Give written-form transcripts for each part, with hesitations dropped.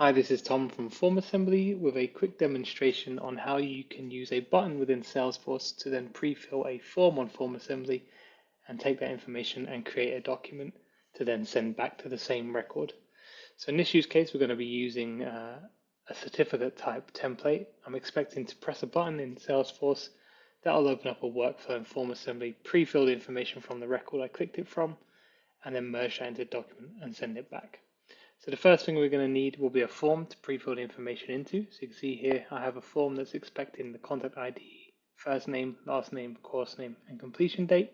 Hi, this is Tom from FormAssembly with a quick demonstration on how you can use a button within Salesforce to then pre-fill a form on FormAssembly and take that information and create a document to then send back to the same record. So in this use case, we're going to be using a certificate type template. I'm expecting to press a button in Salesforce. That'll open up a workflow in FormAssembly, pre-fill the information from the record I clicked it from, and then merge that into a document and send it back. So the first thing we're going to need will be a form to pre-fill the information into. So you can see here I have a form that's expecting the contact ID, first name, last name, course name, and completion date.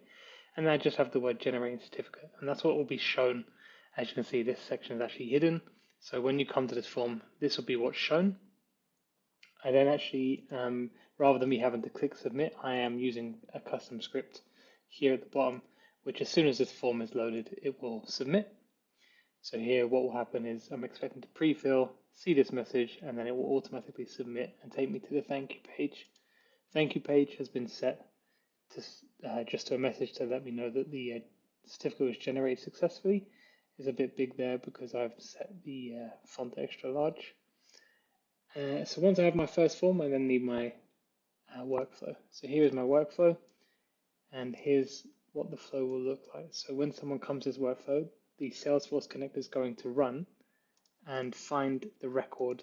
And then I just have the word generating certificate. And that's what will be shown. As you can see, this section is actually hidden. So when you come to this form, this will be what's shown. I then actually, rather than me having to click submit, I am using a custom script here at the bottom, which as soon as this form is loaded, it will submit. So here what will happen is I'm expecting to pre-fill, see this message, and then it will automatically submit and take me to the thank you page. Thank you page has been set to just to a message to let me know that the certificate was generated successfully. It's a bit big there because I've set the font extra large. So once I have my first form, I then need my workflow. So here is my workflow, and here's what the flow will look like. So when someone comes to this workflow, the Salesforce connector is going to run and find the record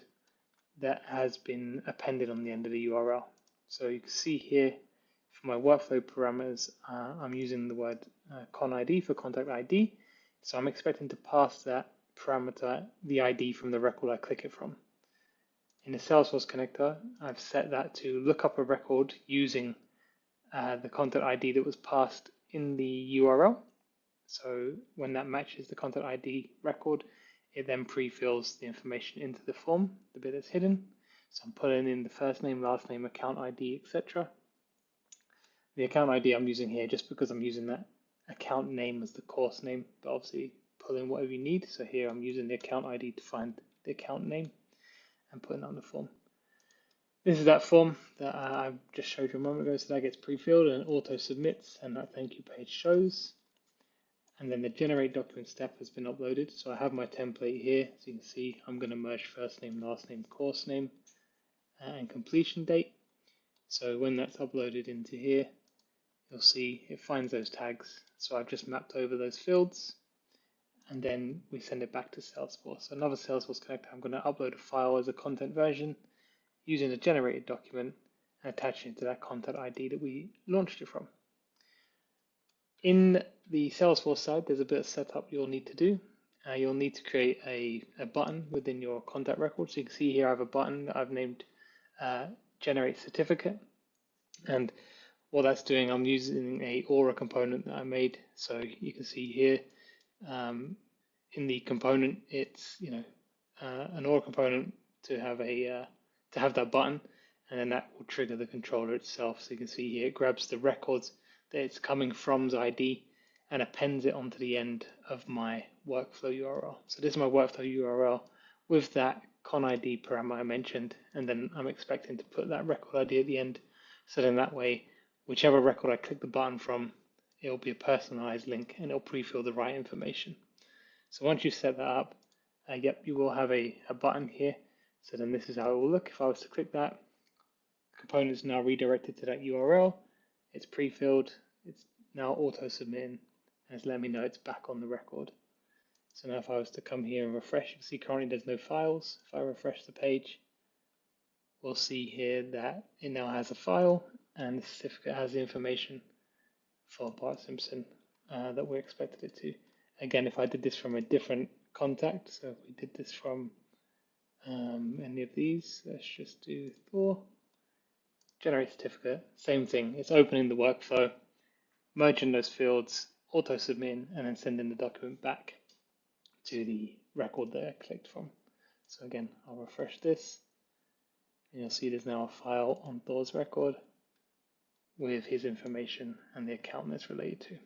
that has been appended on the end of the URL. So you can see here for my workflow parameters, I'm using the word con ID for contact ID. So I'm expecting to pass that parameter, the ID from the record I click it from. In the Salesforce connector, I've set that to look up a record using the contact ID that was passed in the URL. So when that matches the contact ID record, it then pre-fills the information into the form, the bit that's hidden. So I'm putting in the first name, last name, account ID, etc. The account ID I'm using here just because I'm using that account name as the course name, but obviously pull in whatever you need. So here I'm using the account ID to find the account name and putting that on the form. This is that form that I just showed you a moment ago. So that gets pre-filled and auto submits, and that thank you page shows. And then the generate document step has been uploaded. So I have my template here. So you can see I'm going to merge first name, last name, course name, and completion date. So when that's uploaded into here, you'll see it finds those tags. So I've just mapped over those fields, and then we send it back to Salesforce. Another Salesforce connector, I'm going to upload a file as a content version using the generated document and attaching it to that contact ID that we launched it from. In the Salesforce side, there's a bit of setup you'll need to do. You'll need to create a button within your contact record. So you can see here I have a button that I've named Generate Certificate. And what that's doing, I'm using a Aura component that I made. So you can see here in the component, it's an Aura component to have that button, and then that will trigger the controller itself. So you can see here it grabs the records that it's coming from's ID and appends it onto the end of my workflow URL. So this is my workflow URL with that con ID parameter I mentioned, and then I'm expecting to put that record ID at the end. So then that way, whichever record I click the button from, it'll be a personalized link and it'll pre-fill the right information. So once you set that up, yep, you will have a button here. So then this is how it will look. If I was to click that, the component is now redirected to that URL. It's pre-filled, it's now auto-submitting, and it's letting me know it's back on the record. So now if I was to come here and refresh, you can see currently there's no files. If I refresh the page, we'll see here that it now has a file and the certificate has the information for Bart Simpson that we expected it to. Again, if I did this from a different contact, so if we did this from any of these, let's just do Thor. Generate certificate, same thing. It's opening the workflow, merging those fields, auto submitting, and then sending the document back to the record that I clicked from. So again, I'll refresh this, and you'll see there's now a file on Thor's record with his information and the account that's related to.